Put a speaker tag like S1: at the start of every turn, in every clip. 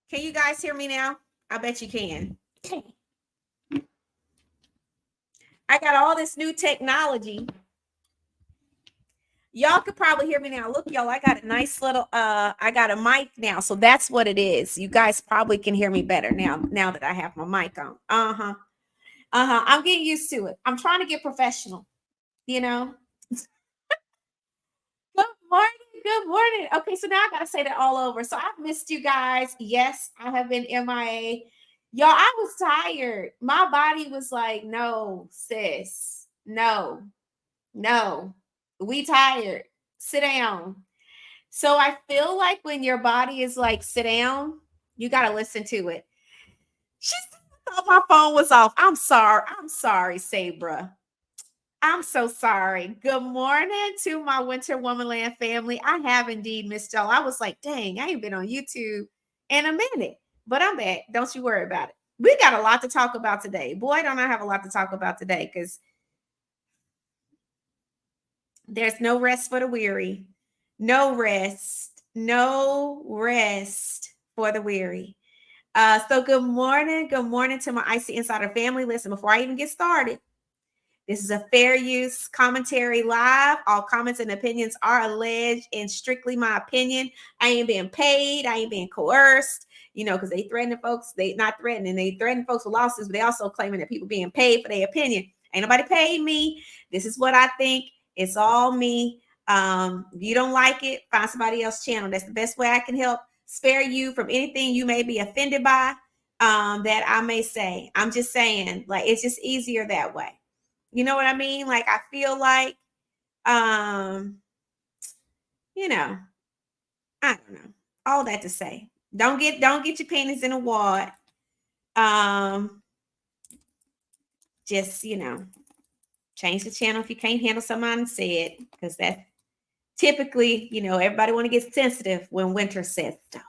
S1: Can you guys hear me now? I bet you can. I got all this new technology. Y'all could probably hear me now. Look, y'all, I got a nice little I got a mic now. So that's what it is. You guys probably can hear me better now that I have my mic on. Uh-huh. Uh-huh. I'm getting used to it. I'm trying to get professional, you know. Good morning. Good morning. Okay, so now I gotta say that all over. So I've missed you guys. Yes, I have been MIA. Y'all, I was tired. My body was like, no, sis, no, no, we tired. Sit down. So I feel like when your body is like, sit down, you gotta listen to it. She thought my phone was off. I'm sorry. I'm sorry, Sabra. I'm so sorry. Good morning to my Winter Womanland family. I have indeed missed y'all. I was like, dang, I ain't been on YouTube in a minute, but I'm back. Don't you worry about it. We got a lot to talk about today. Boy, don't I have a lot to talk about today because there's no rest for the weary. No rest. No rest for the weary. So good morning. Good morning to my IC Insider family. Listen, before I even get started, this is a fair use commentary live. All comments and opinions are alleged and strictly my opinion. I ain't being paid. I ain't being coerced, because they threatening folks. They not threatening. They threaten folks with lawsuits, but they also claiming that people being paid for their opinion. Ain't nobody paid me. This is what I think. It's all me. If you don't like it, find somebody else's channel. That's the best way I can help spare you from anything you may be offended by that I may say. I'm just saying, like, it's just easier that way. You know what I mean? Like, I feel like, you know, I don't know. All that to say, don't get your panties in a wad. Just, change the channel if you can't handle something said, because that's typically, everybody want to get sensitive when Winter says stuff.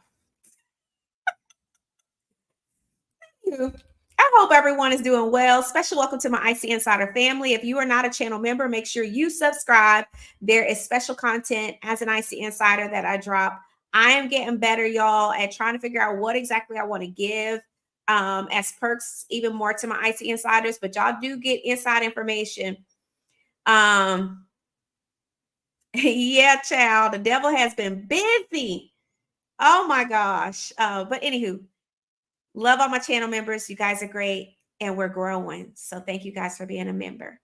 S1: I hope everyone is doing well. Special welcome to my IC Insider family. If you are not a channel member, make sure you subscribe. There is special content as an IC Insider that I drop. I am getting better, y'all, at trying to figure out what exactly I want to give as perks, even more to my IC Insiders. But y'all do get inside information. Yeah, child, the devil has been busy. Oh my gosh. But anywho, love all my channel members. You guys are great and we're growing. So thank you guys for being a member.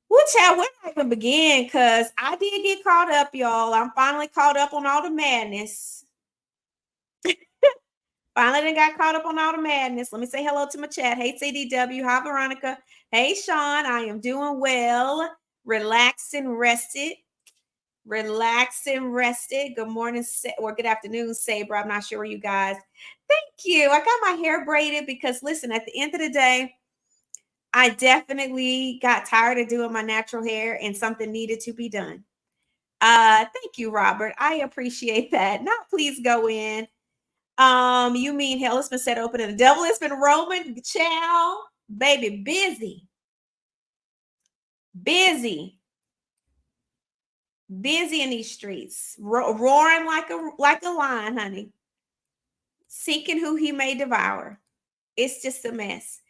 S1: Woo, child, where do I even begin? Because I did get caught up, y'all. I'm finally caught up on all the madness. Finally done got caught up on all the madness. Let me say hello to my chat. Hey, CDW. Hi, Veronica. Hey, Sean. I am doing well. Relaxed and rested. Relaxed and rested. Good morning or good afternoon, Sabre. I'm not sure where you guys. Thank you. I got my hair braided because, listen, at the end of the day, I definitely got tired of doing my natural hair and something needed to be done. Thank you, Robert. I appreciate that. Now, please go in. You mean hell has been set open and the devil has been roaming? Child, baby, busy. Busy in these streets, roaring like a lion, honey, seeking who he may devour. It's just a mess.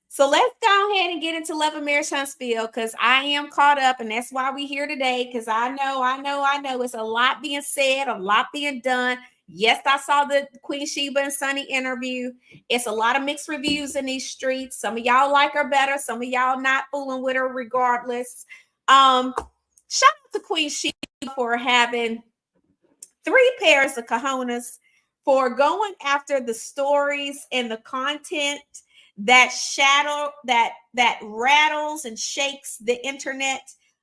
S1: So let's go ahead and get into Love and Marriage Huntsville, because I am caught up, and that's why we're here today, because I know it's a lot being said, a lot being done. Yes, I saw the Queen Shiba and Sunni interview. It's a lot of mixed reviews in these streets. Some of y'all like her better. Some of y'all not fooling with her regardless. Shout out to Queen Shiba for having 3 pairs of cojones, for going after the stories and the content that rattles and shakes the internet.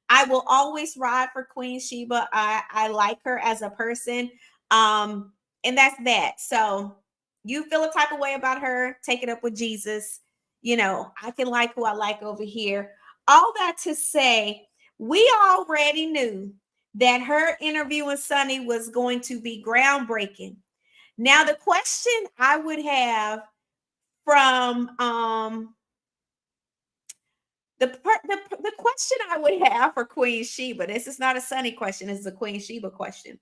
S1: I will always ride for Queen Shiba. I like her as a person. And that's that. So you feel a type of way about her, take it up with Jesus. I can like who I like over here. All that to say, we already knew that her interview with Sunni was going to be groundbreaking. Now, the question I would have from the question I would have for Queen Shiba, this is not a Sunni question, this is a Queen Shiba question,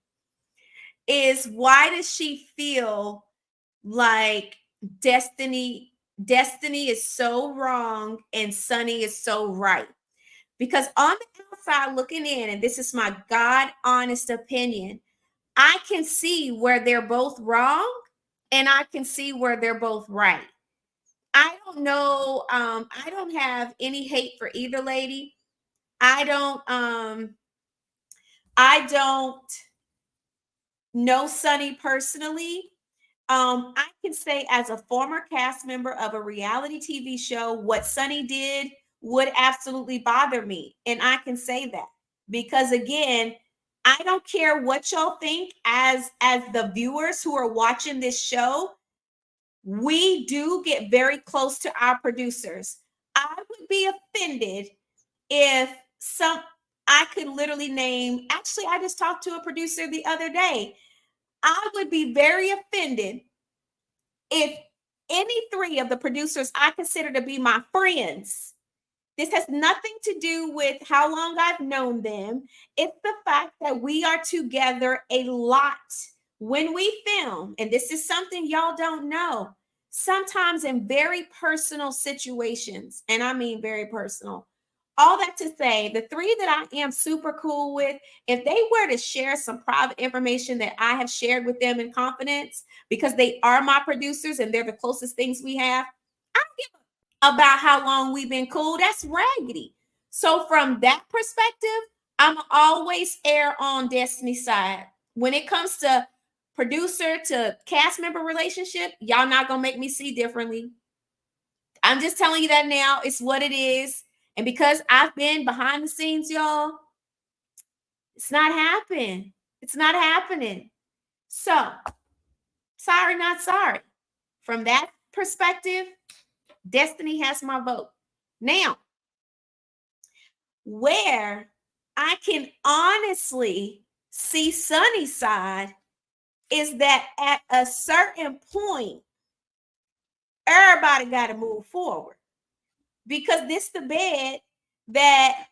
S1: is why does she feel like Destiny is so wrong and Sunni is so right. Because on the outside looking in, and this is my God honest opinion, I can see where they're both wrong and I can see where they're both right. I don't know. I don't have any hate for either lady. I don't I don't know Sunni personally. I can say as a former cast member of a reality TV show, what Sunni did would absolutely bother me. And I can say that because again, I don't care what y'all think as the viewers who are watching this show. We do get very close to our producers. I would be offended if some I could literally name, actually, I just talked to a producer the other day. I would be very offended if any three of the producers I consider to be my friends, this has nothing to do with how long I've known them. It's the fact that we are together a lot when we film. And this is something y'all don't know. Sometimes in very personal situations, and I mean very personal. All that to say, the three that I am super cool with, if they were to share some private information that I have shared with them in confidence, because they are my producers and they're the closest things we have, I don't give about how long we've been cool. That's raggedy. So from that perspective, I'm always err on Destiny's side. When it comes to producer to cast member relationship, y'all not gonna make me see differently. I'm just telling you that now. It's what it is. And because I've been behind the scenes, y'all, it's not happening. It's not happening. So sorry, not sorry. From that perspective, Destiny has my vote. Now, where I can honestly see Sunni's side is that at a certain point, everybody got to move forward because this the bed that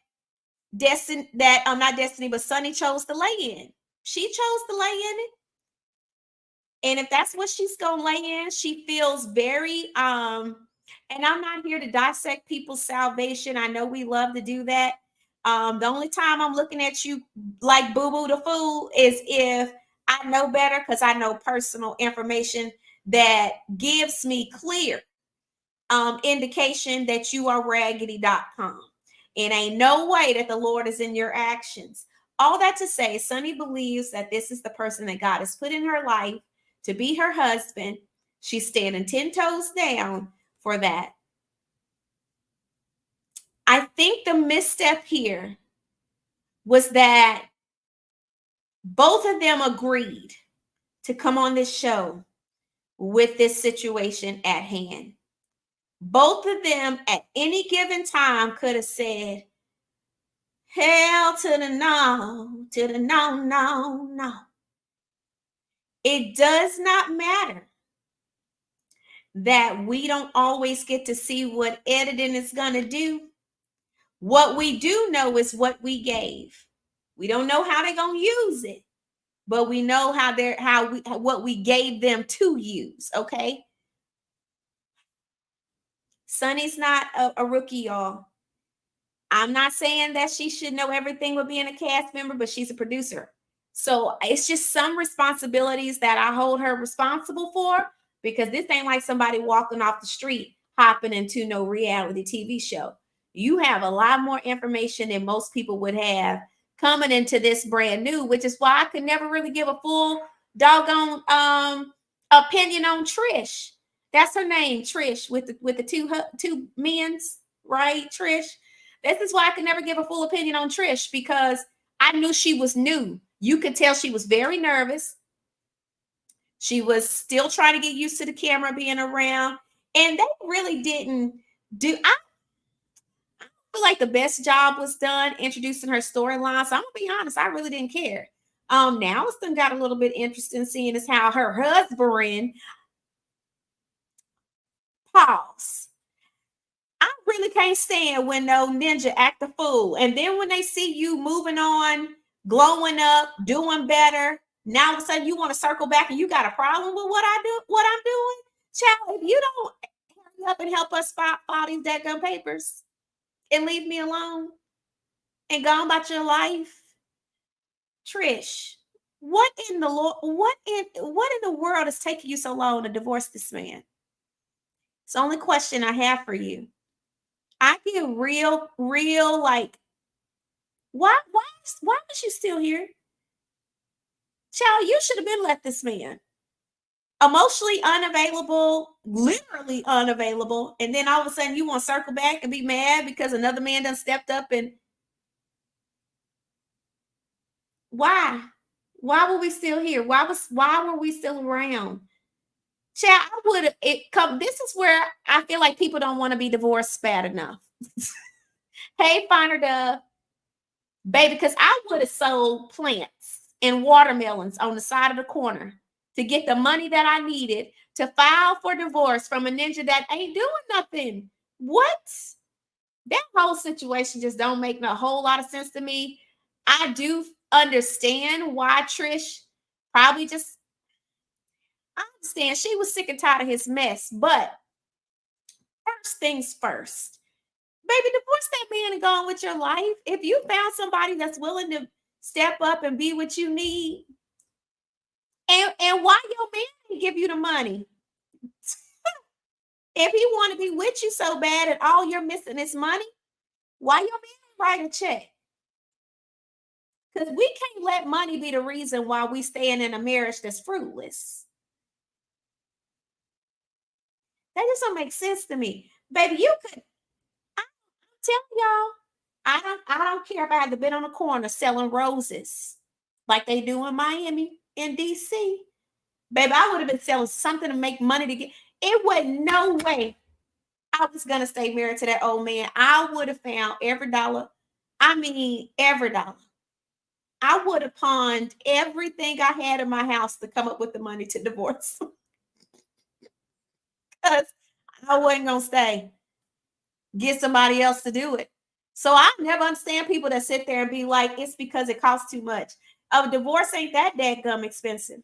S1: not Destiny, but Sunni chose to lay in. She chose to lay in it. And if that's what she's gonna lay in, she feels very and I'm not here to dissect people's salvation. I know we love to do that. The only time I'm looking at you like boo-boo the fool is if I know better, because I know personal information that gives me clear indication that you are raggedy.com. It ain't no way that the Lord is in your actions. All that to say, Sunni believes that this is the person that God has put in her life to be her husband. She's standing 10 toes down for that. I think the misstep here was that both of them agreed to come on this show with this situation at hand. Both of them at any given time could have said, hell to the no, no. It does not matter that we don't always get to see what editing is going to do. What we do know is what we gave. We don't know how they're going to use it, but we know what we gave them to use, okay? Sunni's not a rookie, y'all. I'm not saying that she should know everything with being a cast member, but she's a producer. So it's just some responsibilities that I hold her responsible for, because this ain't like somebody walking off the street hopping into no reality TV show. You have a lot more information than most people would have coming into this brand new, which is why I could never really give a full doggone opinion on Trish. That's her name, Trish, with the two men's, right? Trish. This is why I could never give a full opinion on Trish, because I knew she was new. You could tell she was very nervous. She was still trying to get used to the camera being around. And they really didn't do. I feel like the best job was done introducing her storyline. So I'm gonna be honest, I really didn't care. Now it's done got a little bit interesting seeing is how her husband pause. I really can't stand when no ninja act a fool. And then when they see you moving on, glowing up, doing better, Now all of a sudden you want to circle back and you got a problem with what I'm doing. Child, if you don't hurry up and help us file these dadgum papers and leave me alone and go on about your life, Trish, what in the world is taking you so long to divorce this man? It's the only question I have for you. I get real like, why was you still here? Child, you should have been left this man. Emotionally unavailable, literally unavailable, and then all of a sudden you want to circle back and be mad because another man done stepped up. And why were we still here? Why were we still around? Child, I would it come. This is where I feel like people don't want to be divorced bad enough. Hey, Finer Dove, baby, because I would have sold plants and watermelons on the side of the corner to get the money that I needed to file for divorce from a ninja that ain't doing nothing. What? That whole situation just don't make a whole lot of sense to me. I do understand why Trish probably just, I understand she was sick and tired of his mess, but first things first, baby, divorce that man and go on with your life. If you found somebody that's willing to step up and be what you need, and why your man didn't give you the money? If he want to be with you so bad and all you're missing is money, why your man write a check? Because we can't let money be the reason why we staying in a marriage that's fruitless. That just don't make sense to me. Baby, you could, I'm telling y'all, I don't care if I had to been on the corner selling roses like they do in Miami, in DC. Baby, I would have been selling something to make money to get. It was no way I was going to stay married to that old man. I would have found every dollar. I mean, every dollar. I would have pawned everything I had in my house to come up with the money to divorce. Because I wasn't going to stay. Get somebody else to do it. So I never understand people that sit there and be like, it's because it costs too much. A divorce ain't that dadgum expensive.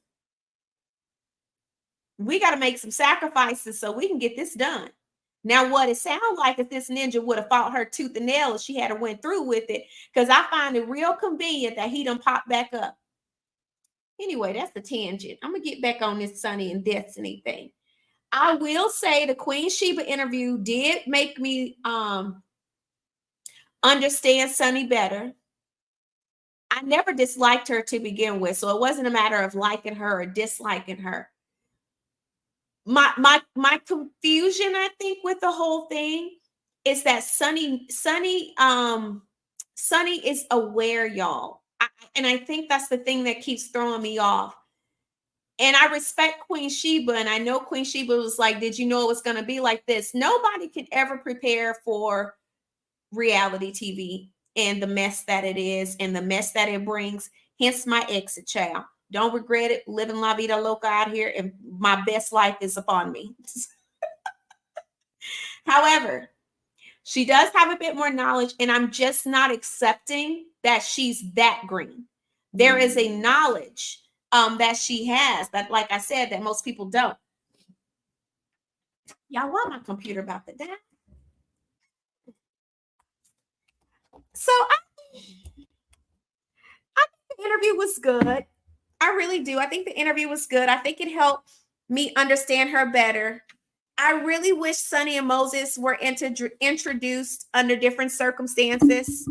S1: We got to make some sacrifices so we can get this done. Now, what it sounds like if this ninja would have fought her tooth and nail if she had to went through with it, because I find it real convenient that he done popped back up. Anyway, that's the tangent. I'm going to get back on this Sunni and Destiny thing. I will say the Queen Shiba interview did make me understand Sunni better. I never disliked her to begin with, so it wasn't a matter of liking her or disliking her. My confusion, I think, with the whole thing is that Sunni is aware, y'all. And I think that's the thing that keeps throwing me off. And I respect Queen Shiba, and I know Queen Shiba was like, did you know it was going to be like this? Nobody can ever prepare for reality TV and the mess that it is and the mess that it brings. Hence my exit, child. Don't regret it. Living la vida loca out here, and my best life is upon me. However, she does have a bit more knowledge, and I'm just not accepting that she's that green. There is a knowledge that she has that, like I said, that most people don't. Y'all, why my computer about to die? So I think the interview was good. I really do. I think the interview was good. I think it helped me understand her better. I really wish Sunni and Moses were introduced under different circumstances.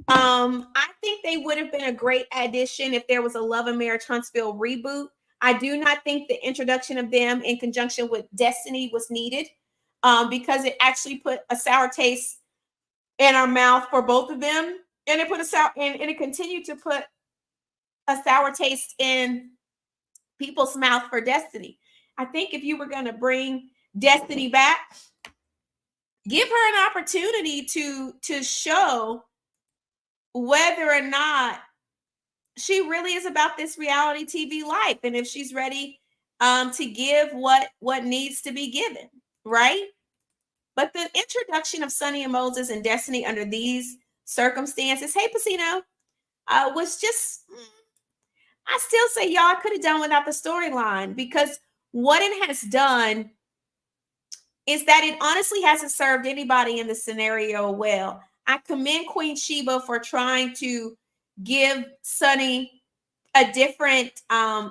S1: I think they would have been a great addition if there was a Love and Marriage Huntsville reboot. I do not think the introduction of them in conjunction with Destiny was needed, because it actually put a sour taste in our mouth for both of them, and it put a sour and it continued to put a sour taste in people's mouth for Destiny. I think if you were going to bring Destiny back, give her an opportunity to show whether or not she really is about this reality TV life, and if she's ready to give what needs to be given, right? But the introduction of Sunni and Moses and Destiny under these circumstances, hey Pacino, was just, I still say y'all could have done without the storyline, because what it has done is that it honestly hasn't served anybody in the scenario well. I commend Queen Shiba for trying to give Sunni a different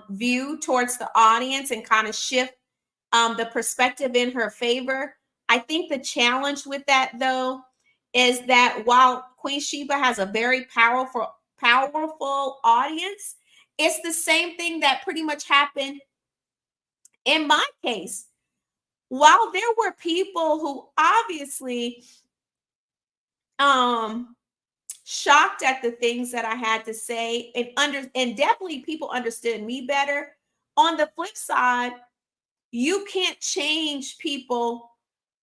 S1: view towards the audience and kind of shift the perspective in her favor. I think the challenge with that, though, is that while Queen Shiba has a very powerful audience, it's the same thing that pretty much happened in my case. While there were people who obviously um shocked at the things that I had to say, and definitely people understood me better, on the flip side, you can't change people.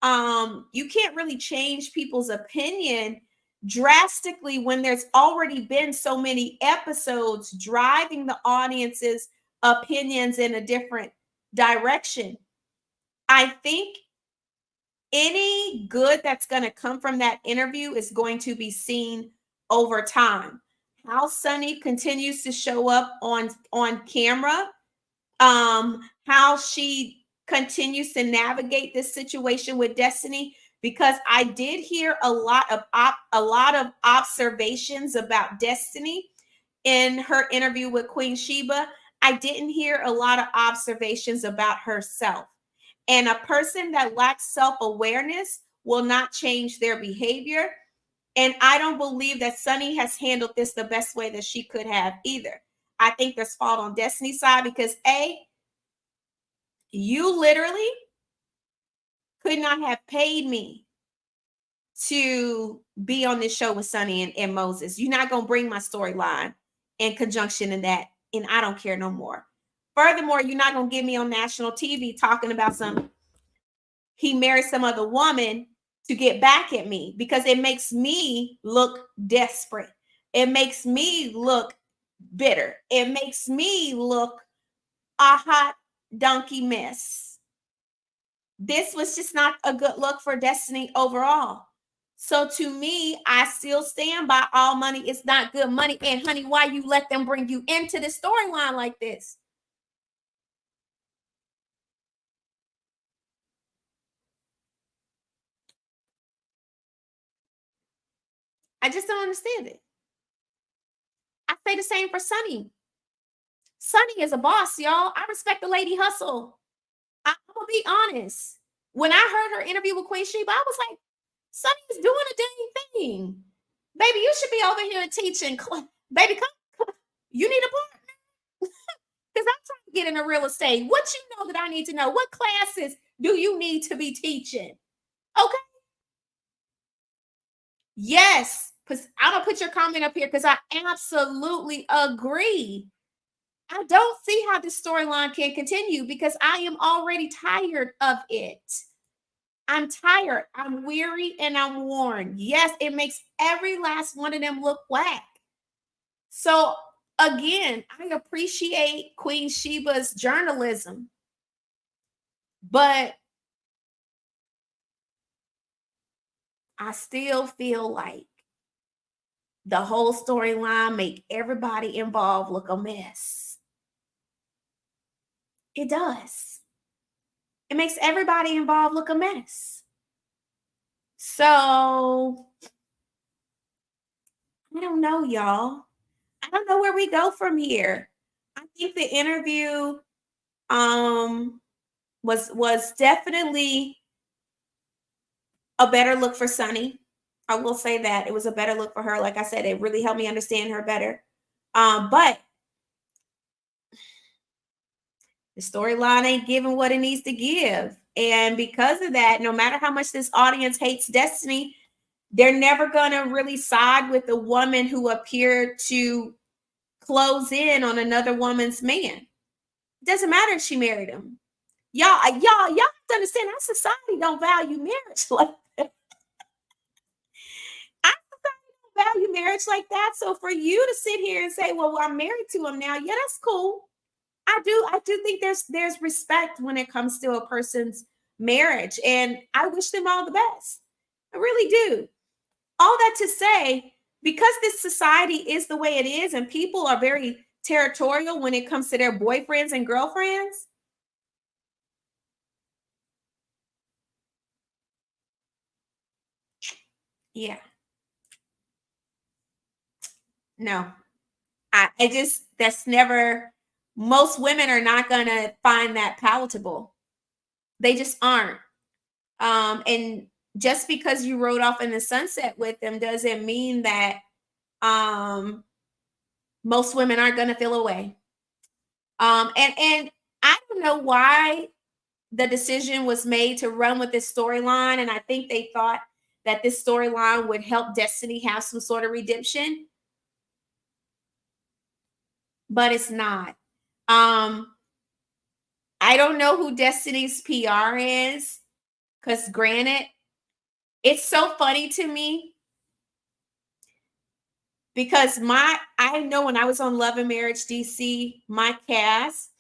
S1: You can't really change people's opinion drastically when there's already been so many episodes driving the audience's opinions in a different direction. I think any good that's going to come from that interview is going to be seen over time. How Sunni continues to show up on camera, how she continues to navigate this situation with Destiny, because I did hear a lot of observations about Destiny in her interview with Queen Shiba. I didn't hear a lot of observations about herself. And a person that lacks self-awareness will not change their behavior. And I don't believe that Sunni has handled this the best way that she could have either. I think there's fault on Destiny's side because you literally could not have paid me to be on this show with Sunni and Moses. You're not going to bring my storyline in conjunction in that. And I don't care no more. Furthermore, you're not going to get me on national TV talking about he married some other woman to get back at me, because it makes me look desperate. It makes me look bitter. It makes me look a hot donkey mess. This was just not a good look for Destiny overall. So to me, I still stand by all money is not good money. And honey, why you let them bring you into the storyline like this? I just don't understand it. I say the same for Sunni. Sunni is a boss, y'all. I respect the lady hustle. I'm gonna be honest. When I heard her interview with Queen Sheba, I was like, Sunni is doing a dang thing. Baby, you should be over here teaching. Baby, come. You need a partner. Because I'm trying to get into real estate. What you know that I need to know? What classes do you need to be teaching? Okay. Yes. I'm gonna put your comment up here because I absolutely agree. I don't see how this storyline can continue because I am already tired of it. I'm tired, I'm weary, and I'm worn. Yes, it makes every last one of them look whack. So, again, I appreciate Queen Sheba's journalism, but I still feel like the whole storyline make everybody involved look a mess. It does. It makes everybody involved look a mess. So I don't know, y'all. I don't know where we go from here. I think the interview was definitely a better look for Sunni. I will say that it was a better look for her. Like I said, it really helped me understand her better. But the storyline ain't giving what it needs to give. And because of that, no matter how much this audience hates Destiny, they're never going to really side with the woman who appeared to close in on another woman's man. It doesn't matter if she married him. Y'all have to understand our society don't value marriage like that. Our society don't value marriage like that. So for you to sit here and say, well, I'm married to him now, yeah, that's cool. I do think there's respect when it comes to a person's marriage, and I wish them all the best. I really do. All that to say, because this society is the way it is, and people are very territorial when it comes to their boyfriends and girlfriends. Yeah. No. I just, that's never, most women are not going to find that palatable. They just aren't. And just because you rode off in the sunset with them doesn't mean that most women aren't going to feel away. And I don't know why the decision was made to run with this storyline, and I think they thought that this storyline would help Destiny have some sort of redemption, but it's not. I don't know who Destiny's PR is, because granted, it's so funny to me because I know when I was on Love and Marriage DC, my cast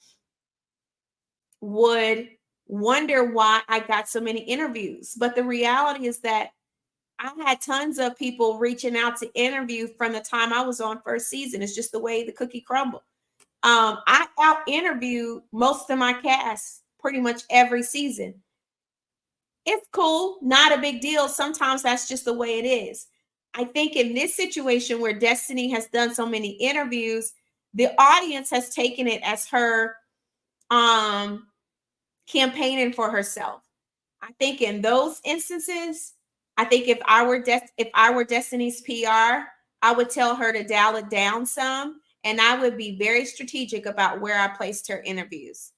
S1: would wonder why I got so many interviews. But the reality is that I had tons of people reaching out to interview from the time I was on first season. It's just the way the cookie crumbled. I out interviewed most of my cast pretty much every season. It's cool, not a big deal. Sometimes that's just the way it is. I think in this situation where Destiny has done so many interviews, the audience has taken it as her campaigning for herself. I think in those instances, I think if I were Destiny's PR, I would tell her to dial it down some, and I would be very strategic about where I placed her interviews.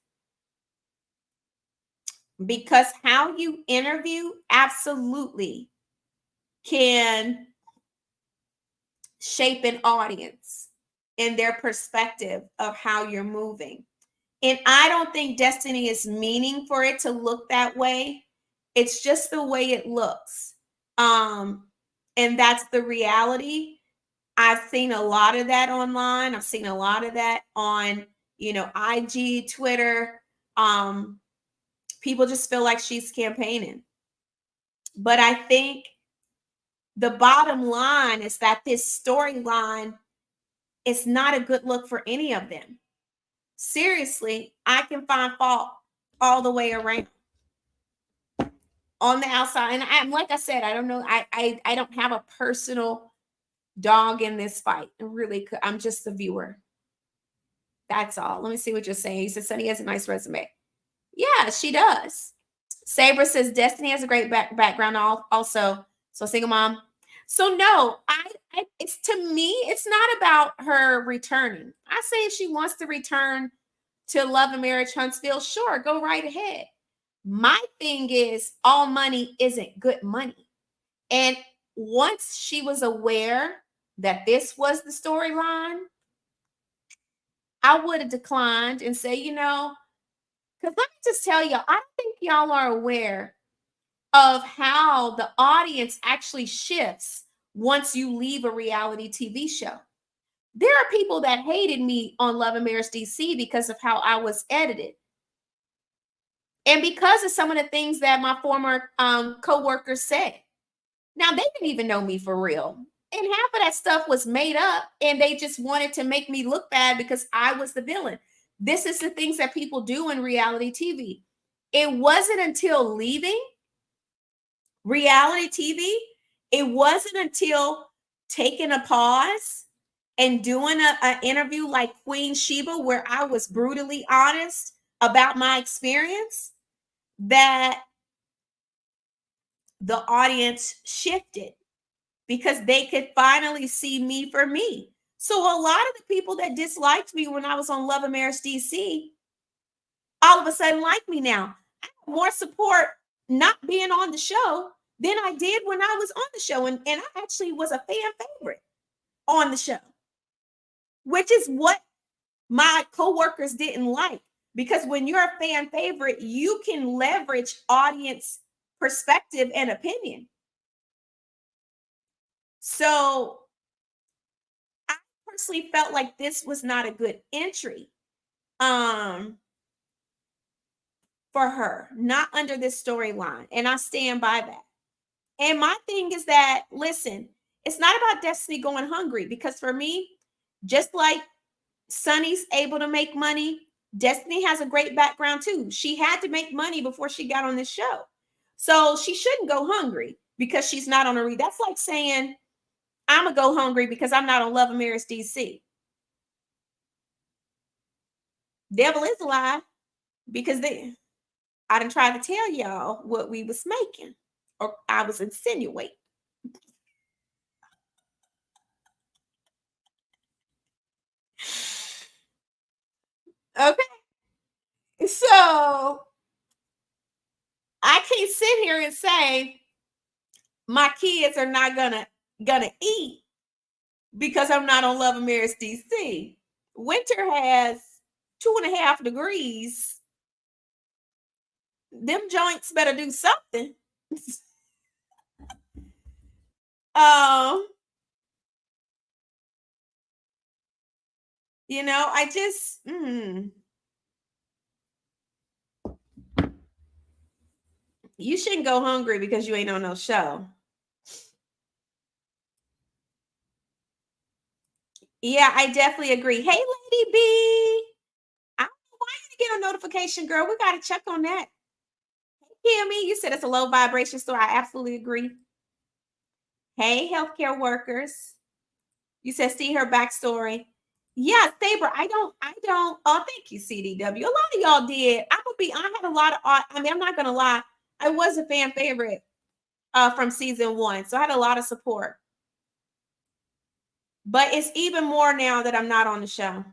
S1: Because how you interview absolutely can shape an audience and their perspective of how you're moving. And I don't think Destiny is meaning for it to look that way. It's just the way it looks. And that's the reality. I've seen a lot of that online. I've seen a lot of that on, IG, Twitter. People just feel like she's campaigning. But I think the bottom line is that this storyline is not a good look for any of them. Seriously, I can find fault all the way around on the outside. And I'm, like I said, I don't know. I don't have a personal dog in this fight. I'm just a viewer. That's all. Let me see what you're saying. You said Sunni has a nice resume. Yeah, she does. Saber says Destiny has a great background also. So single mom. So no, it's, to me, it's not about her returning. I say if she wants to return to Love and Marriage Huntsville, sure, go right ahead. My thing is, all money isn't good money. And once she was aware that this was the storyline, I would have declined and say, because let me just tell y'all, I don't think y'all are aware of how the audience actually shifts once you leave a reality TV show. There are people that hated me on Love and Marriage DC because of how I was edited. And because of some of the things that my former co-workers said. Now, they didn't even know me for real. And half of that stuff was made up, and they just wanted to make me look bad because I was the villain. This is the things that people do in reality TV. It wasn't until leaving reality TV, it wasn't until taking a pause and doing an interview like Queen Shiba, where I was brutally honest about my experience, that the audience shifted because they could finally see me for me. So a lot of the people that disliked me when I was on Love and Marriage DC, all of a sudden like me now. I have more support not being on the show than I did when I was on the show. And I actually was a fan favorite on the show, which is what my coworkers didn't like. Because when you're a fan favorite, you can leverage audience perspective and opinion. So I personally felt like this was not a good entry for her, not under this storyline. And I stand by that. And my thing is that, listen, it's not about Destiny going hungry, because for me, just like Sunni's able to make money. Destiny has a great background too. She had to make money before she got on this show. So she shouldn't go hungry because she's not on a read. That's like saying, I'm going to go hungry because I'm not on Love and Marriage DC. Devil is a lie because I didn't try to tell y'all what we was making or I was insinuating. Okay. So I can't sit here and say my kids are not gonna eat because I'm not on Love and Marriage DC. Winter has 2.5 degrees. Them joints better do something. I just you shouldn't go hungry because you ain't on no show. Yeah, I definitely agree. Hey, Lady B. I don't know why you didn't get a notification, girl. We got to check on that. Hear me? You said it's a low vibration store. I absolutely agree. Hey, healthcare workers. You said see her backstory. Yeah, Saber. I don't. Oh, thank you, CDW. A lot of y'all did. I had a lot of. I'm not gonna lie. I was a fan favorite from season 1, so I had a lot of support. But it's even more now that I'm not on the show.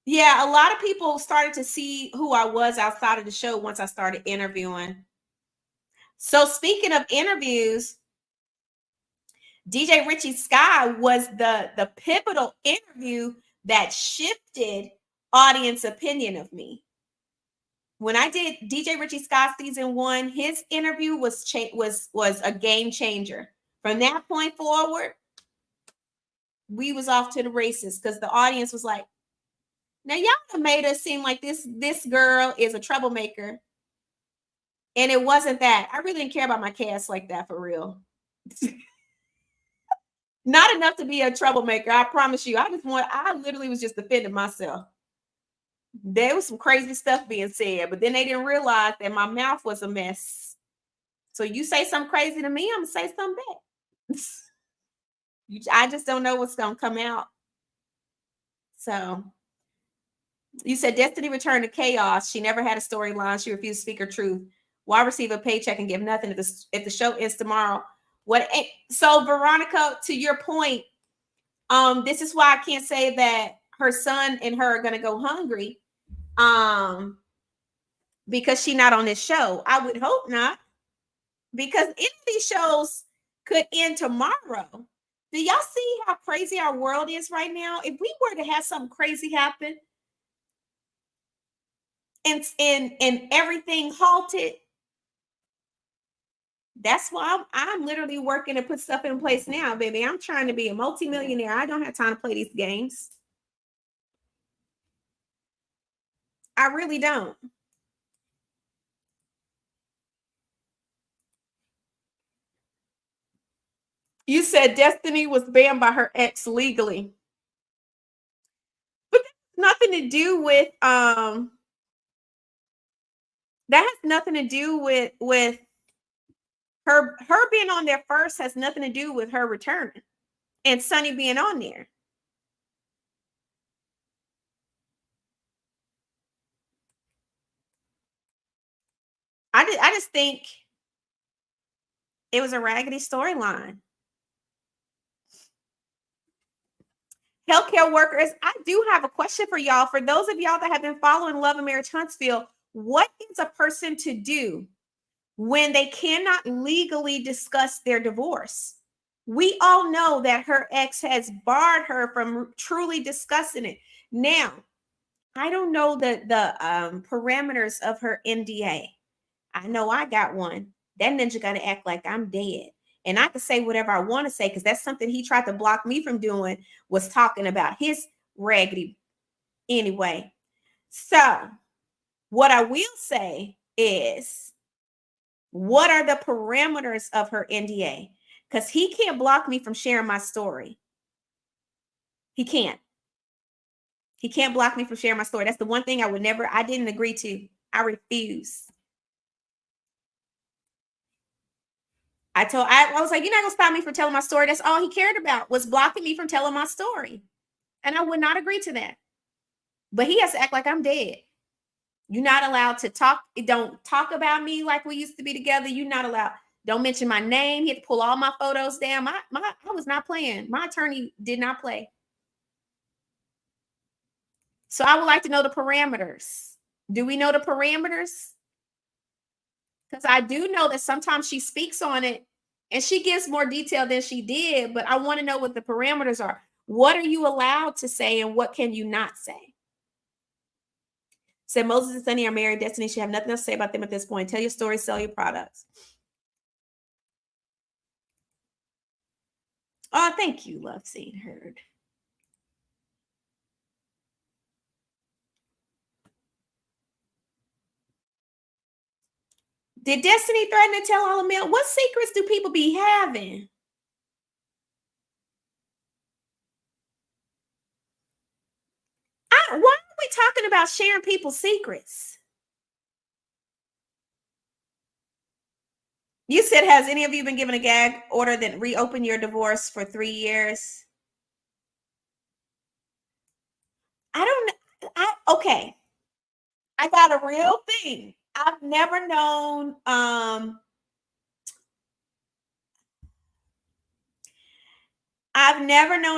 S1: Yeah, a lot of people started to see who I was outside of the show once I started interviewing. So speaking of interviews, DJ Richie Sky was the pivotal interview that shifted audience opinion of me. When I did DJ Richie Sky season 1, his interview was a game changer. From that point forward, we was off to the races because the audience was like, now y'all have made us seem like this girl is a troublemaker. And it wasn't that. I really didn't care about my cast like that for real. Not enough to be a troublemaker. I promise you. I literally was just defending myself. There was some crazy stuff being said, but then they didn't realize that my mouth was a mess. So you say something crazy to me, I'm going to say something back. I just don't know what's going to come out. So you said Destiny returned to chaos. She never had a storyline. She refused to speak her truth. Why receive a paycheck and give nothing if the show ends tomorrow? So Veronica, to your point, this is why I can't say that her son and her are going to go hungry. Because she's not on this show. I would hope not. Because any of these shows could end tomorrow. Do y'all see how crazy our world is right now? If we were to have something crazy happen and everything halted, that's why I'm literally working to put stuff in place now, baby. I'm trying to be a multimillionaire. I don't have time to play these games. I really don't. You said Destiny was banned by her ex legally. But that's nothing to do with that has nothing to do with her being on there first has nothing to do with her returning and Sunni being on there. I just think it was a raggedy storyline. Healthcare workers, I do have a question for y'all. For those of y'all that have been following Love and Marriage Huntsville, what is a person to do when they cannot legally discuss their divorce? We all know that her ex has barred her from truly discussing it. Now, I don't know the parameters of her NDA. I know I got one. That ninja got to act like I'm dead. And I can say whatever I want to say because that's something he tried to block me from doing, was talking about his raggedy anyway. So what I will say is, what are the parameters of her NDA? Because he can't block me from sharing my story. He can't. He can't block me from sharing my story. That's the one thing I didn't agree to. I refuse. I was like, you're not gonna stop me from telling my story. That's all he cared about, was blocking me from telling my story. And I would not agree to that. But he has to act like I'm dead. You're not allowed to talk. Don't talk about me like we used to be together. You're not allowed. Don't mention my name. He had to pull all my photos down. I was not playing. My attorney did not play. So I would like to know the parameters. Do we know the parameters? Because I do know that sometimes she speaks on it and she gives more detail than she did, but I want to know what the parameters are. What are you allowed to say and what can you not say? Said Moses and Sunni are married. Destiny should have nothing else to say about them at this point. Tell your story, sell your products. Oh, thank you, love, seen, heard. Did Destiny threaten to tell all the mail? What secrets do people be having? Why are we talking about sharing people's secrets? You said, has any of you been given a gag order that reopen your divorce for 3 years? Okay. I got a real thing. I've never known,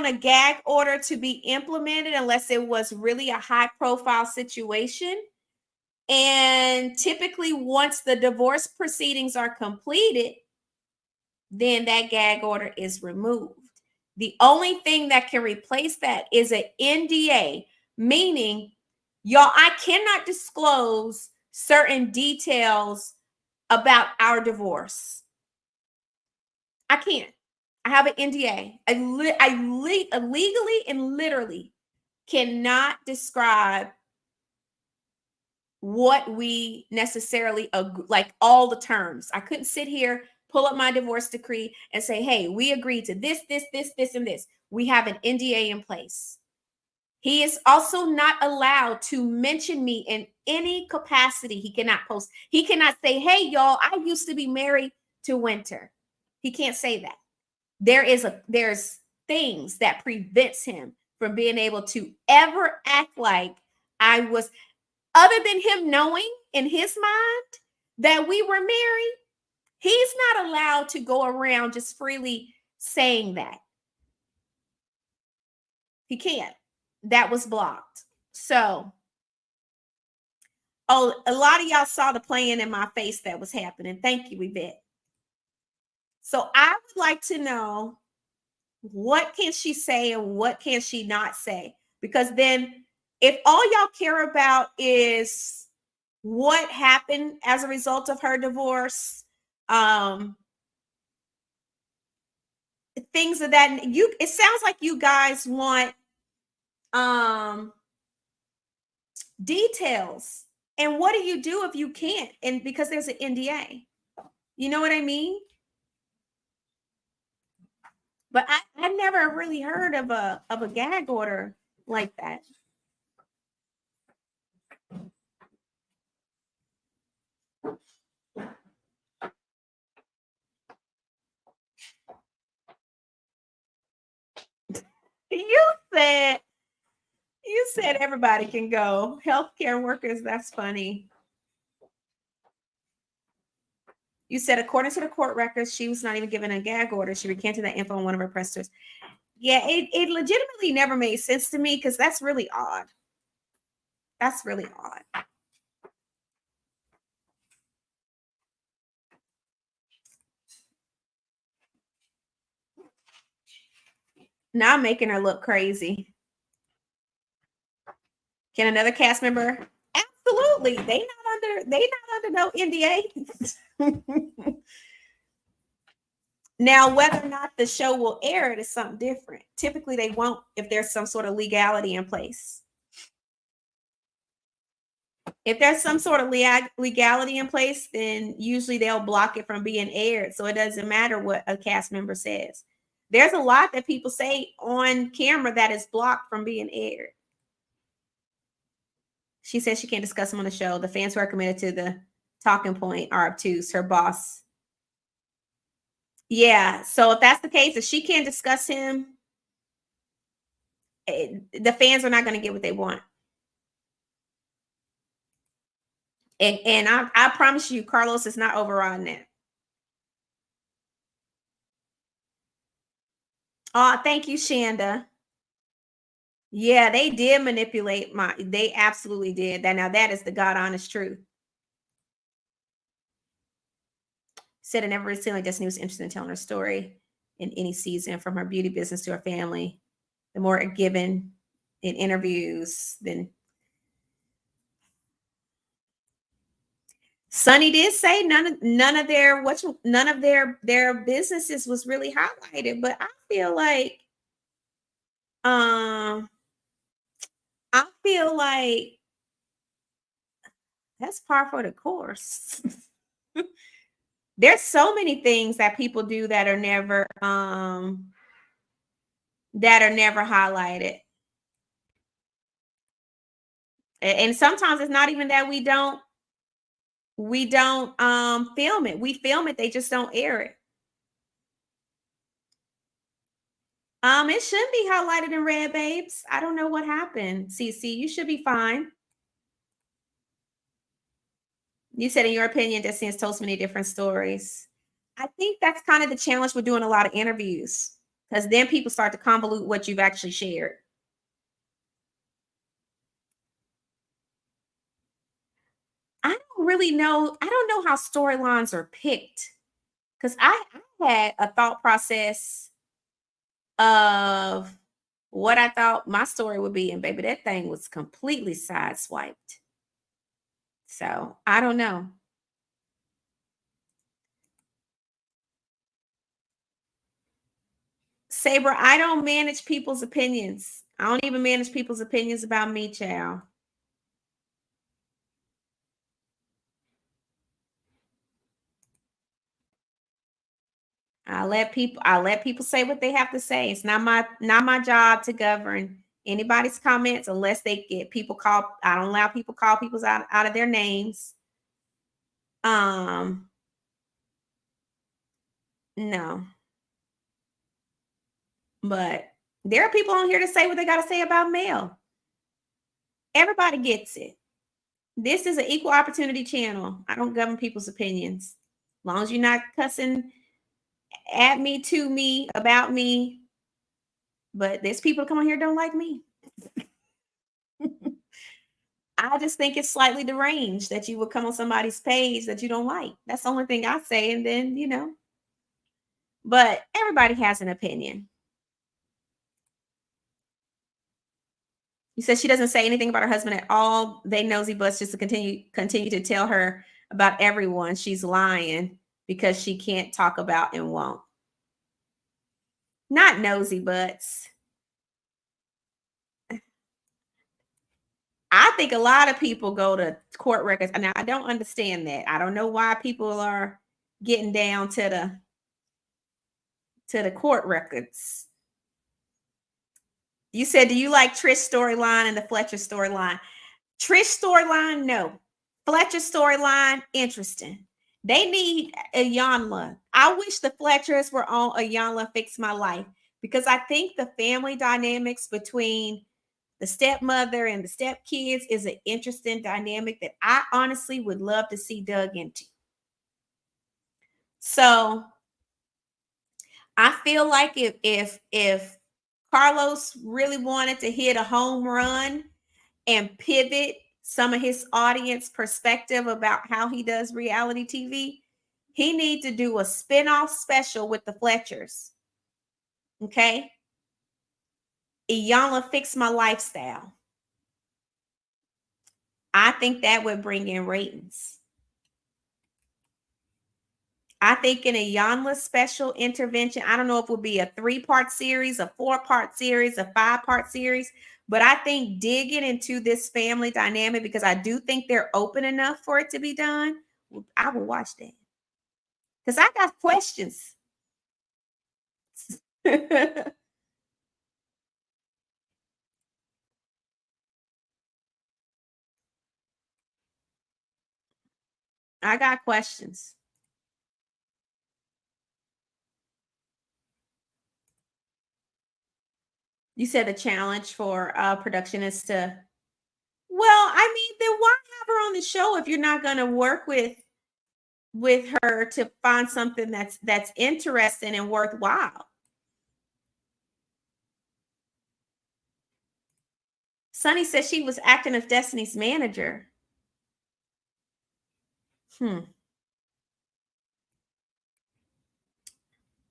S1: a gag order to be implemented unless it was really a high profile situation. And typically, once the divorce proceedings are completed, then that gag order is removed. The only thing that can replace that is an NDA, meaning, y'all, I cannot disclose certain details about our divorce. I can't. I have an NDA. I legally and literally cannot describe what we necessarily like, all the terms. I couldn't sit here, pull up my divorce decree and say, hey, we agreed to this, and this. We have an NDA in place. He is also not allowed to mention me in any capacity. He cannot post. He cannot say, hey, y'all, I used to be married to Winter. He can't say that. There's things that prevents him from being able to ever act like I was, other than him knowing in his mind that we were married. He's not allowed to go around just freely saying that. He can't. That was blocked. So, a lot of y'all saw the playing in my face that was happening. Thank you, Yvette. So I would like to know, what can she say and what can she not say? Because then, if all y'all care about is what happened as a result of her divorce, things of that, it sounds like you guys want details. And what do you do if you can't? And because there's an NDA, you know what I mean? But I never really heard of a gag order like that. You said everybody can go. Healthcare workers, that's funny. You said, according to the court records, she was not even given a gag order. She recanted that info on one of her press tours. Yeah, it legitimately never made sense to me, because that's really odd. That's really odd. Now I'm making her look crazy. Can another cast member? Absolutely. They not under no NDA. Now, whether or not the show will air it is something different. Typically, they won't if there's some sort of legality in place. If there's some sort of legality in place, then usually they'll block it from being aired. So it doesn't matter what a cast member says. There's a lot that people say on camera that is blocked from being aired. She says she can't discuss him on the show. The fans who are committed to the talking point are obtuse. Her boss. Yeah. So if that's the case, if she can't discuss him, the fans are not going to get what they want. And I promise you, Carlos is not overriding that. Oh, thank you, Shanda. Yeah, they did manipulate they absolutely did. That now that is the God honest truth. Said I never really seemed like Destiny was interested in telling her story in any season, from her beauty business to her family. The more given in interviews, then Sunni did say none of their businesses was really highlighted, but um I feel like that's par for the course. There's so many things that people do that are never highlighted. And sometimes it's not even that we don't film it. We film it, they just don't air it. It should be highlighted in red, babes. I don't know what happened. CC, you should be fine. You said, in your opinion, Destiny has told so many different stories. I think that's kind of the challenge with doing a lot of interviews, because then people start to convolute what you've actually shared. I don't really know. I don't know how storylines are picked, because I had a thought process of what I thought my story would be, and baby, that thing was completely sideswiped. So I don't know. Saber, I don't manage people's opinions. I don't even manage people's opinions about me, child. I let people say what they have to say. It's not my job to govern anybody's comments unless they get people called. I don't allow people call people's out of their names. Um, no. But there are people on here to say what they got to say about mail. Everybody gets it. This is an equal opportunity channel. I don't govern people's opinions. As long as you're not cussing at me, to me, about me. But there's people that come on here don't like me. I just think it's slightly deranged that you would come on somebody's page that you don't like. That's the only thing I say. And then, but everybody has an opinion. You said she doesn't say anything about her husband at all. They nosy butts just to continue to tell her about everyone. She's lying because she can't talk about and won't. Not nosy butts. I think a lot of people go to court records. Now I don't understand that. I don't know why people are getting down to the court records. You said, do you like Trish storyline and the Fletcher storyline? Trish storyline, no. Fletcher storyline, interesting. They need a Yanla. I wish the Fletchers were on a Yanla Fix My Life, because I think the family dynamics between the stepmother and the stepkids is an interesting dynamic that I honestly would love to see dug into. So I feel like if Carlos really wanted to hit a home run and pivot some of his audience perspective about how he does reality TV, he needs to do a spin-off special with the Fletchers. Okay? Iyanla Fix My Lifestyle. I think that would bring in ratings. I think in a Iyanla special intervention, I don't know if it would be a 3-part series, a 4-part series, a 5-part series, but I think digging into this family dynamic, because I do think they're open enough for it to be done, I will watch that. Because I got questions. I got questions. You said the challenge for production is to, well, I mean, then why have her on the show if you're not going to work with her to find something that's interesting and worthwhile? Sunny says she was acting as Destiny's manager. Hmm.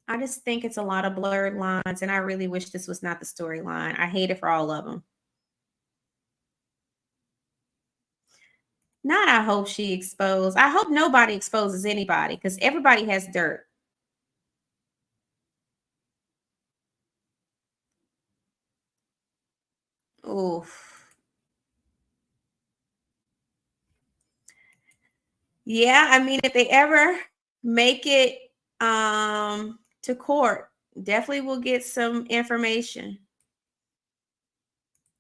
S1: I just think it's a lot of blurred lines, and I really wish this was not the storyline. I hate it for all of them. Not I hope she exposed. I hope nobody exposes anybody because everybody has dirt. Oof. Yeah, I mean, if they ever make it to court, definitely will get some information.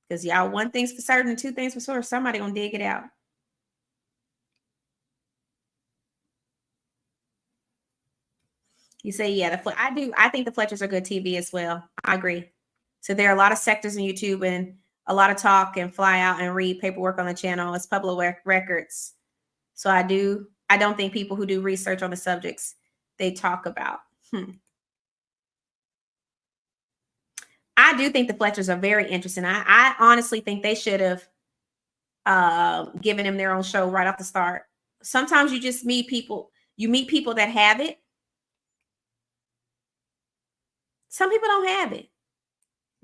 S1: Because y'all, one thing's for certain, two things for sure. Somebody gonna dig it out. You say, yeah, I do. I think the Fletchers are good TV as well. I agree. So there are a lot of sectors in YouTube and a lot of talk and fly out and read paperwork on the channel. It's public records. So I don't think people who do research on the subjects they talk about. I do think the Fletchers are very interesting. I honestly think they should have given them their own show right off the start. Sometimes you just meet people, that have it. Some people don't have it.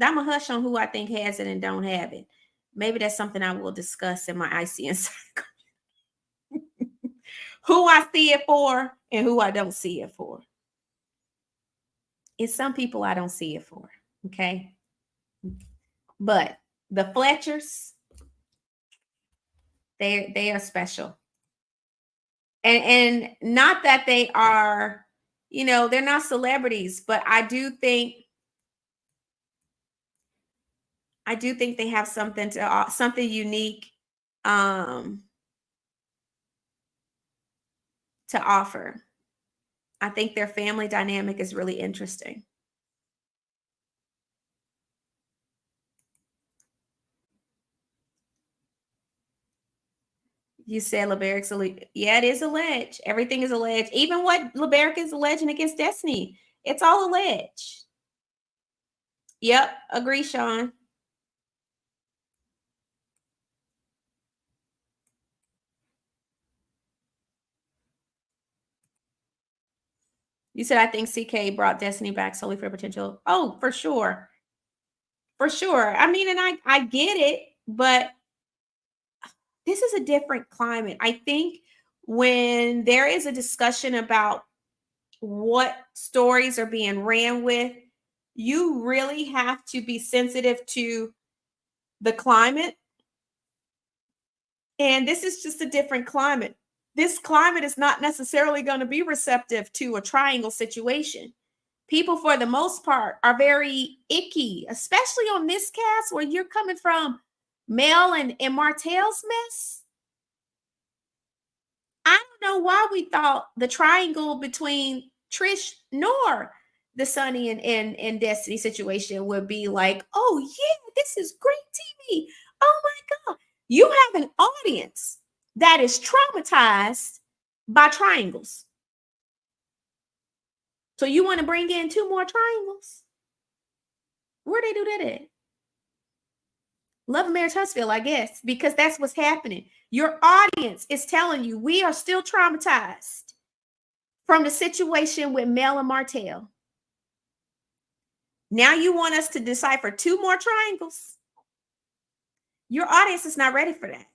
S1: I'm a hush on who I think has it and don't have it. Maybe that's something I will discuss in my IC Insider. Who I see it for and who I don't see it for. It's some people I don't see it for. Okay. But the Fletchers, they are special. And not that they are, they're not celebrities, but I do think they have something something unique um to offer. I think their family dynamic is really interesting. You said LeBeric's yeah, it is alleged. Everything is alleged. Even what LeBeric is alleging against Destiny, it's all alleged. Yep, agree, Sean. You said I think CK brought Destiny back solely for potential. Oh, for sure. For sure. I mean, and I get it, but this is a different climate. I think when there is a discussion about what stories are being ran with, you really have to be sensitive to the climate. And this is just a different climate. This climate is not necessarily going to be receptive to a triangle situation. People, for the most part, are very icky, especially on this cast where you're coming from Mel and Martell's mess. I don't know why we thought the triangle between Trish nor the Sunni and Destiny situation would be like, oh yeah, this is great TV. Oh my God. You have an audience that is traumatized by triangles. So you want to bring in two more triangles? Where they do that at? Love and Marriage Huntsville, I guess, because that's what's happening. Your audience is telling you we are still traumatized from the situation with Mel and Martell. Now you want us to decipher two more triangles? Your audience is not ready for that.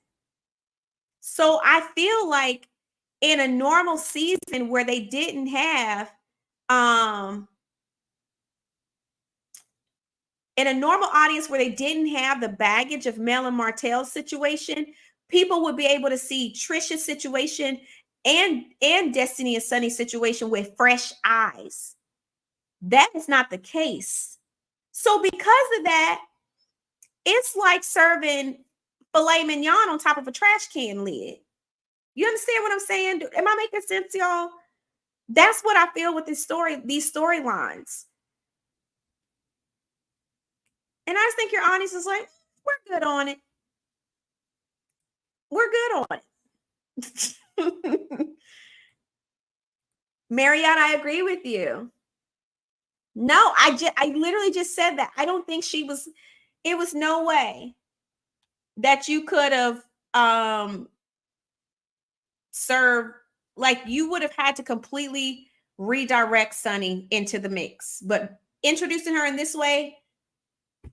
S1: So I feel like in a normal season where they didn't have in a normal audience where they didn't have the baggage of Mel and Martell's situation, people would be able to see Trisha's situation and Destiny and Sunny's situation with fresh eyes. That is not the case. So because of that, it's like serving filet mignon on top of a trash can lid. You understand what I'm saying? Am I making sense, y'all? That's what I feel with this story, these storylines. And I just think your audience is like, we're good on it. We're good on it. Marriott, I agree with you. No, I literally just said that. I don't think it was no way that you could have served, like you would have had to completely redirect Sunni into the mix. But introducing her in this way,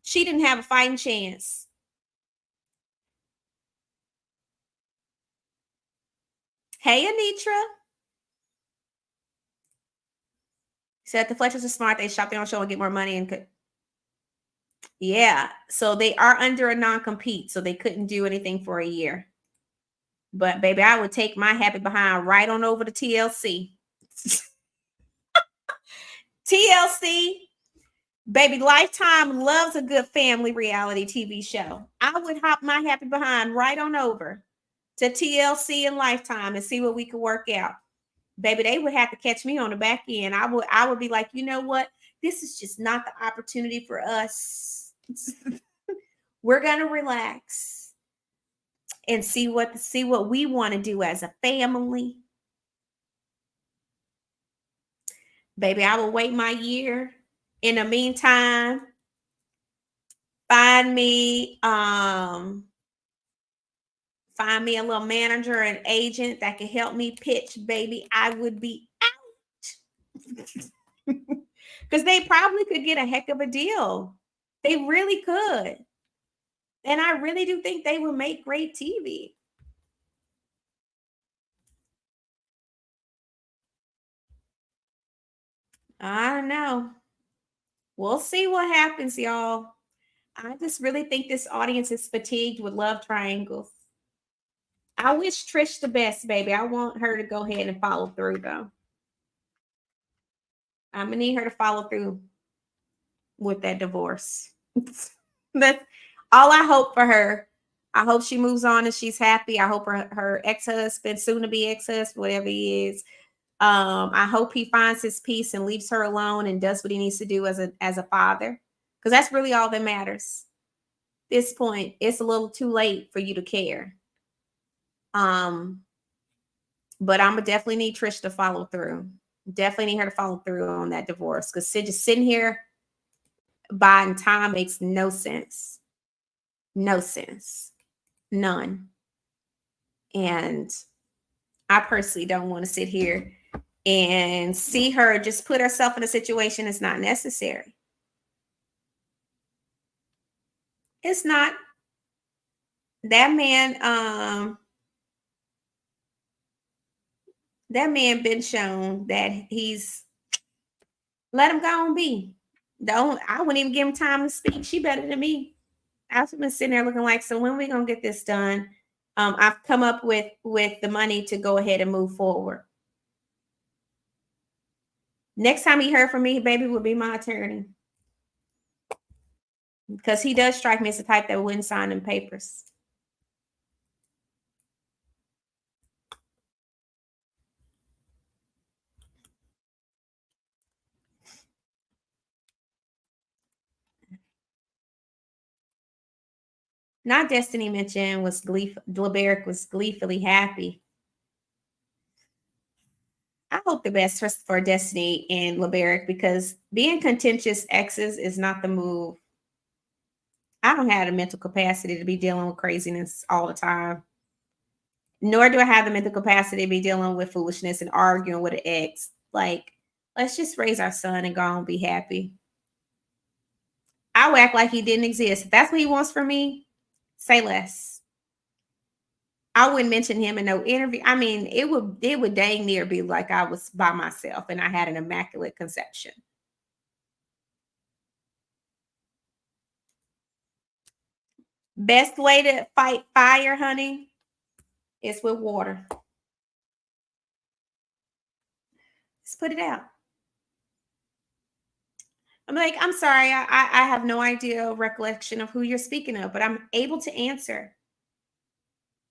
S1: she didn't have a fighting chance. Hey, Anitra. Said the Fletchers are smart. They shop their own show and get more money and could. Yeah. So they are under a non-compete. So they couldn't do anything for a year. But baby, I would take my happy behind right on over to TLC. TLC, baby, Lifetime loves a good family reality TV show. I would hop my happy behind right on over to TLC and Lifetime and see what we could work out. Baby, they would have to catch me on the back end. I would be like, you know what? This is just not the opportunity for us. We're gonna relax and see what we want to do as a family. Baby, I will wait my year. In the meantime, find me a little manager and agent that can help me pitch, baby. I would be out. Because they probably could get a heck of a deal. They really could. And I really do think they would make great TV. I don't know. We'll see what happens, y'all. I just really think this audience is fatigued with love triangles. I wish Trish the best, baby. I want her to go ahead and follow through, though. I'm gonna need her to follow through with that divorce. That's all I hope for her. I hope she moves on and she's happy. I hope her ex-husband, soon to be ex-husband, whatever he is. I hope he finds his peace and leaves her alone and does what he needs to do as a father. Because that's really all that matters. At this point, it's a little too late for you to care. But I'm gonna definitely need Trish to follow through. Definitely need her to follow through on that divorce. Because just sitting here buying time makes no sense. No sense. None. And I personally don't want to sit here and see her just put herself in a situation that's not necessary. It's not. That man been shown that he's let him go and be. I wouldn't even give him time to speak. She better than me. I've been sitting there looking like, so when are we gonna get this done? I've come up with the money to go ahead and move forward. Next time he heard from me, baby would be my attorney. Because he does strike me as the type that wouldn't sign them papers. Not Destiny mentioned was Leberick was gleefully happy. I hope the best for Destiny and Leberick because being contentious exes is not the move. I don't have the mental capacity to be dealing with craziness all the time. Nor do I have the mental capacity to be dealing with foolishness and arguing with an ex. Like, let's just raise our son and go and be happy. I will act like he didn't exist. If that's what he wants from me, say less. I wouldn't mention him in no interview. I mean, it would dang near be like I was by myself and I had an immaculate conception. Best way to fight fire, honey, is with water. Let's put it out. I'm like, I'm sorry, I have no idea or recollection of who you're speaking of, but I'm able to answer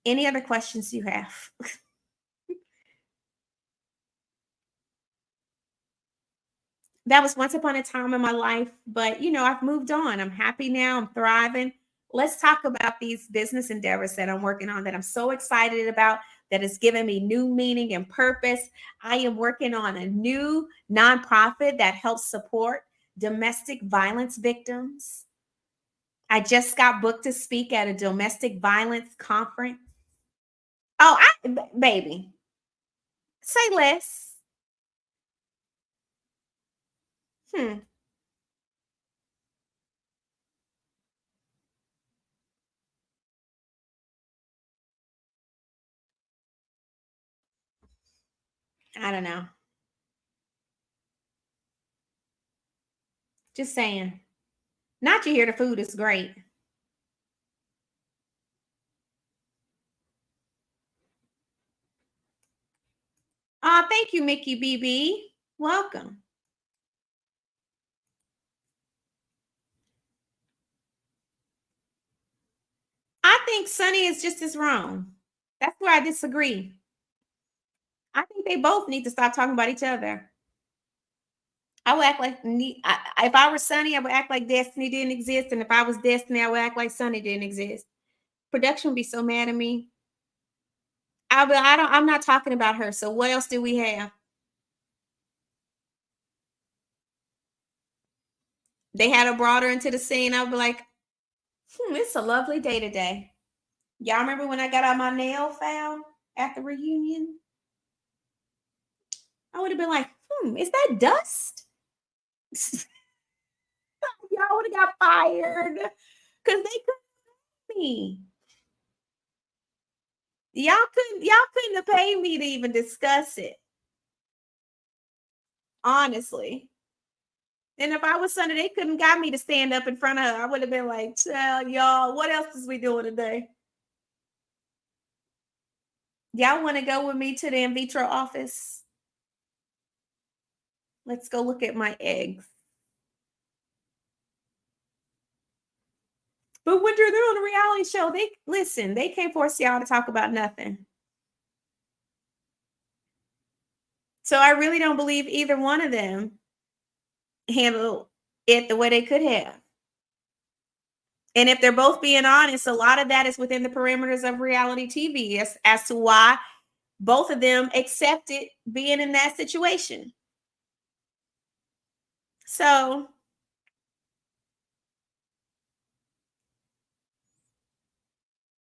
S1: any other questions you have. That was once upon a time in my life, but I've moved on. I'm happy now. I'm thriving. Let's talk about these business endeavors that I'm working on that I'm so excited about, that is giving me new meaning and purpose. I am working on a new nonprofit that helps support domestic violence victims. I just got booked to speak at a domestic violence conference. Oh, baby, say less. Hmm, I don't know. Just saying. Not you hear the food is great. Thank you, Mickey BB. Welcome. I think Sunny is just as wrong. That's where I disagree. I think they both need to stop talking about each other. I would act like if I were Sunny, I would act like Destiny didn't exist, and if I was Destiny, I would act like Sunny didn't exist. Production would be so mad at me. I'm not talking about her. So what else do we have? They had her brought her into the scene. I'd be like, it's a lovely day today. Y'all remember when I got out my nail file at the reunion? I would have been like, is that dust? Y'all would have got fired because they couldn't me. Y'all couldn't have paid me to even discuss it. Honestly. And if I was Sunday, they couldn't got me to stand up in front of her. I would have been like, tell y'all, what else is we doing today? Y'all want to go with me to the in vitro office? Let's go look at my eggs. But when you're doing a reality show, they can't force y'all to talk about nothing. So I really don't believe either one of them handled it the way they could have. And if they're both being honest, a lot of that is within the parameters of reality TV as to why both of them accepted being in that situation. So,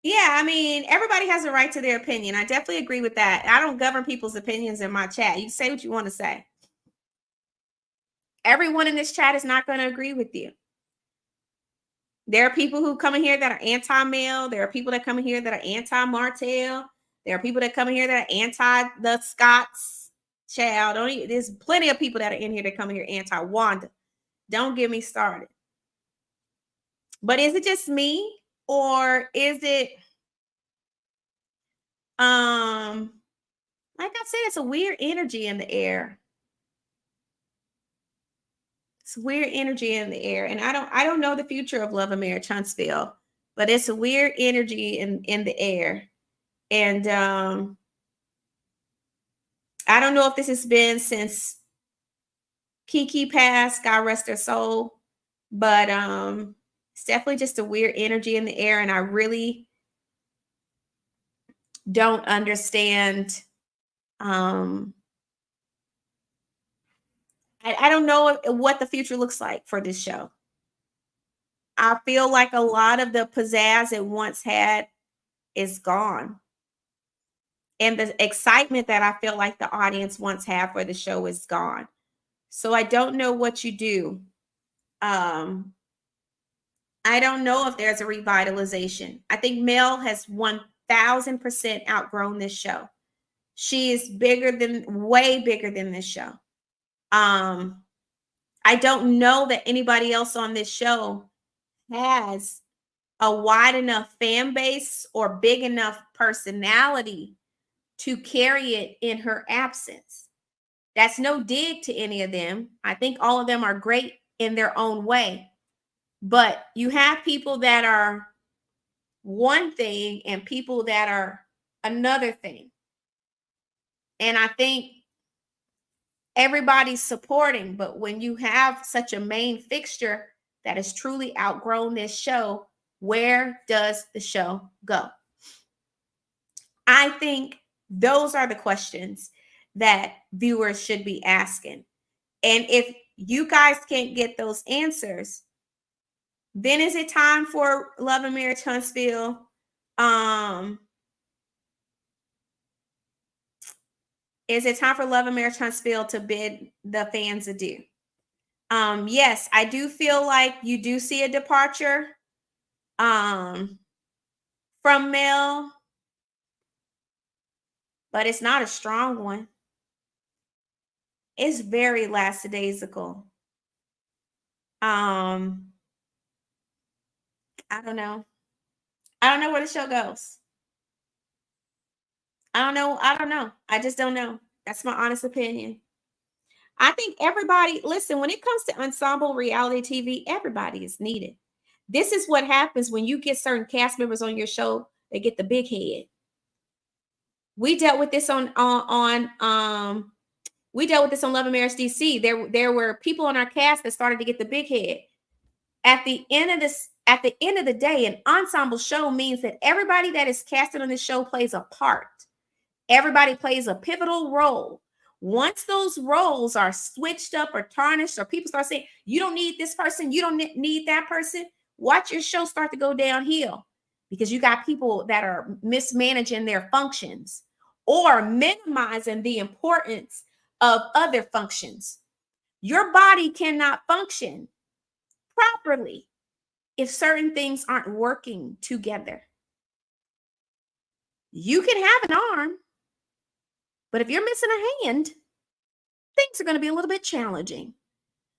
S1: yeah, I mean, everybody has a right to their opinion. I definitely agree with that. I don't govern people's opinions in my chat. You say what you want to say. Everyone in this chat is not going to agree with you. There are people who come in here that are anti-male. There are people that come in here that are anti-Martell. There are people that come in here that are anti the Scots. Child, there's plenty of people that are in here that come in here anti-Wanda. Don't get me started. But is it just me, or is it like I said, it's a weird energy in the air. It's weird energy in the air. And I don't know the future of Love and Marriage Huntsville, but it's a weird energy in the air. And I don't know if this has been since Kiki passed, God rest her soul, but it's definitely just a weird energy in the air, and I really don't understand. I don't know what the future looks like for this show. I feel like a lot of the pizzazz it once had is gone. And the excitement that I feel like the audience once had for the show is gone. So I don't know what you do. I don't know if there's a revitalization. I think Mel has 1000% outgrown this show. She is way bigger than this show. I don't know that anybody else on this show has a wide enough fan base or big enough personality to carry it in her absence. That's no dig to any of them. I think all of them are great in their own way. But you have people that are one thing and people that are another thing. And I think everybody's supporting, but when you have such a main fixture that has truly outgrown this show, where does the show go? I think those are the questions that viewers should be asking. And if you guys can't get those answers, then is it time for Love and Marriage Huntsville? Is it time for Love and Marriage Huntsville to bid the fans adieu? Yes, I do feel like you do see a departure from Mel, but it's not a strong one. It's very lackadaisical. I don't know. I don't know where the show goes. I don't know. I don't know. I just don't know. That's my honest opinion. I think everybody, listen, when it comes to ensemble reality TV, everybody is needed. This is what happens when you get certain cast members on your show, they get the big head. We dealt with this on we dealt with this on Love and Marriage DC. There were people on our cast that started to get the big head. At the end of the day, an ensemble show means that everybody that is casted on this show plays a part. Everybody plays a pivotal role. Once those roles are switched up or tarnished, or people start saying, you don't need this person, you don't need that person, watch your show start to go downhill because you got people that are mismanaging their functions or minimizing the importance of other functions. Your body cannot function properly if certain things aren't working together. You can have an arm, but if you're missing a hand, things are going to be a little bit challenging.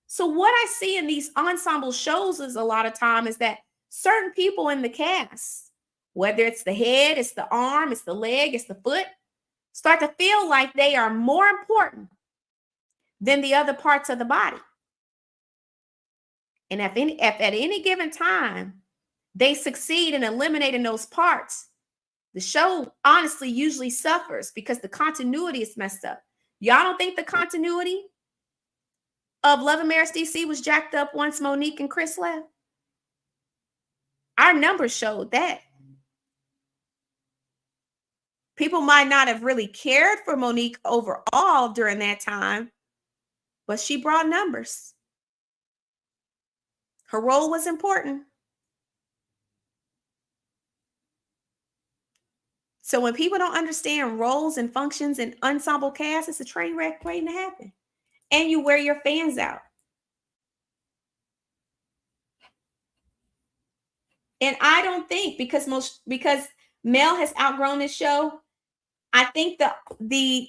S1: So what I see in these ensemble shows is a lot of time is that certain people in the cast, whether it's the head, it's the arm, it's the leg, it's the foot, start to feel like they are more important than the other parts of the body. And if at any given time they succeed in eliminating those parts, the show honestly usually suffers because the continuity is messed up. Y'all don't think the continuity of Love and Marriage DC was jacked up once Monique and Chris left? Our numbers showed that. People might not have really cared for Monique overall during that time, but she brought numbers. Her role was important. So when people don't understand roles and functions and ensemble cast, it's a train wreck waiting to happen. And you wear your fans out. And I don't think because Mel has outgrown this show, I think the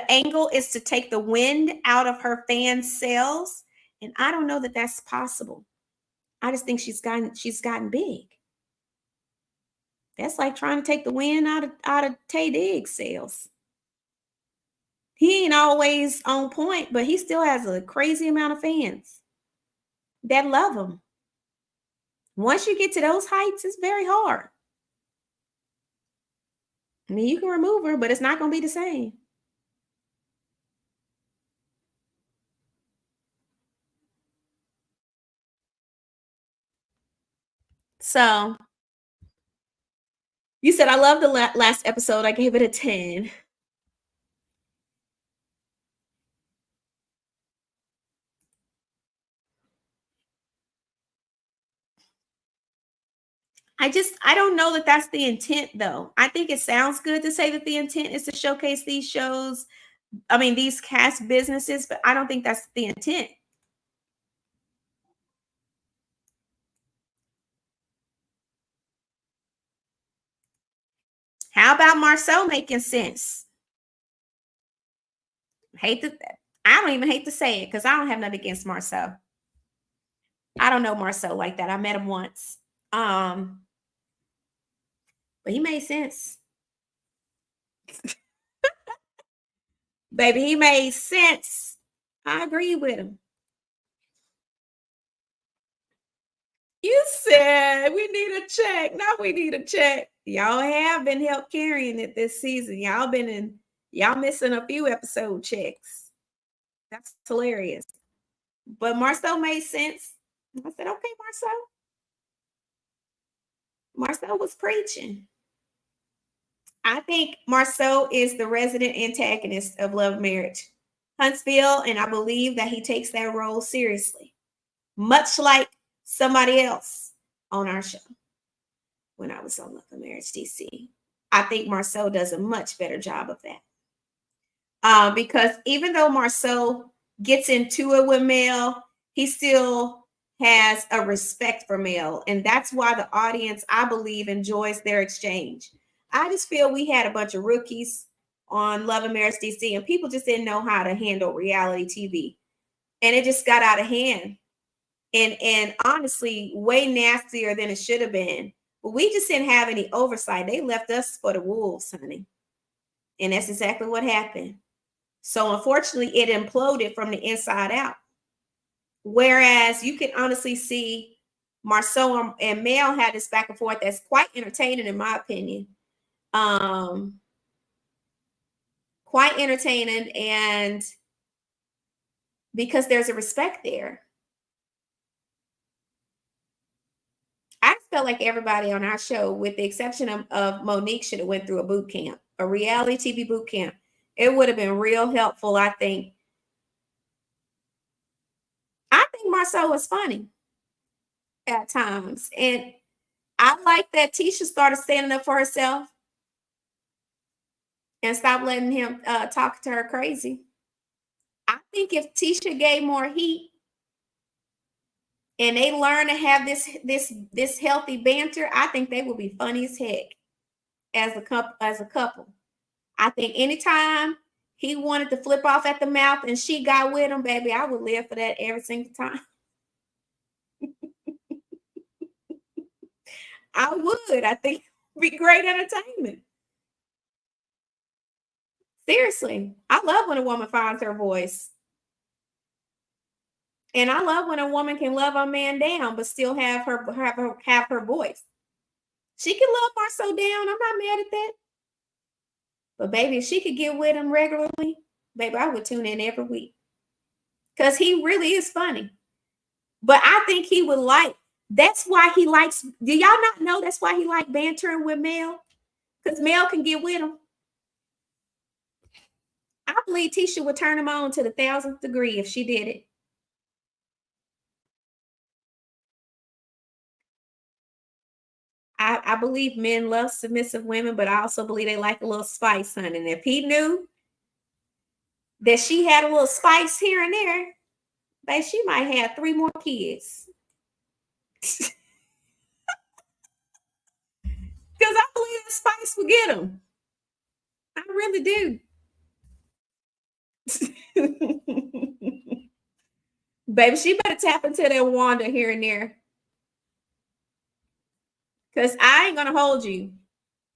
S1: angle is to take the wind out of her fans' sails, and I don't know that that's possible. I just think she's gotten big. That's like trying to take the wind out of Tay Diggs' sails. He ain't always on point, but he still has a crazy amount of fans that love him. Once you get to those heights, it's very hard. I mean, you can remove her, but it's not going to be the same. So, you said I love the last episode. I gave it a 10. I don't know that that's the intent, though. I think it sounds good to say that the intent is to showcase these shows, these cast businesses, but I don't think that's the intent. How about Marcel making sense? I don't even hate to say it because I don't have nothing against Marcel. I don't know Marcel like that. I met him once. But he made sense. Baby, he made sense. I agree with him. You said we need a check. Now we need a check. Y'all have been help carrying it this season. Y'all missing a few episode checks. That's hilarious. But Marcel made sense. I said, okay, Marcel. Marcel was preaching. I think Marceau is the resident antagonist of Love Marriage, Huntsville, and I believe that he takes that role seriously, much like somebody else on our show when I was on Love Marriage DC. I think Marceau does a much better job of that. Because even though Marceau gets into it with Mel, he still has a respect for Mel. And that's why the audience, I believe, enjoys their exchange. I just feel we had a bunch of rookies on Love and Marriage DC, and people just didn't know how to handle reality TV. And it just got out of hand. And honestly, way nastier than it should have been. But we just didn't have any oversight. They left us for the wolves, honey. And that's exactly what happened. So unfortunately, it imploded from the inside out. Whereas you can honestly see Marceau and Mel had this back and forth that's quite entertaining, in my opinion. Quite entertaining, and because there's a respect there. I felt like everybody on our show, with the exception of Monique, should have went through a boot camp, a reality TV boot camp. It would have been real helpful, I think. I think Marceau was funny at times. And I like that Tisha started standing up for herself and stopped letting him talk to her crazy. I think if Tisha gave more heat and they learn to have this healthy banter, I think they will be funny as heck as a couple. I think anytime he wanted to flip off at the mouth and she got with him, baby, I would live for that every single time. I would. I think it'd be great entertainment. Seriously. I love when a woman finds her voice. And I love when a woman can love a man down, but still have her voice. She can love Marceau down. I'm not mad at that. But baby, if she could get with him regularly, baby, I would tune in every week. Because he really is funny. But I think he would that's why he likes, do y'all not know that's why he like bantering with Mel? Because Mel can get with him. I believe Tisha would turn him on to the 1000th degree if she did it. I believe men love submissive women, but I also believe they like a little spice, honey. And if he knew that she had a little spice here and there, babe, she might have 3 more kids. Because I believe the spice will get him. I really do. Baby, she better tap into that Wanda here and there. Because I ain't going to hold you.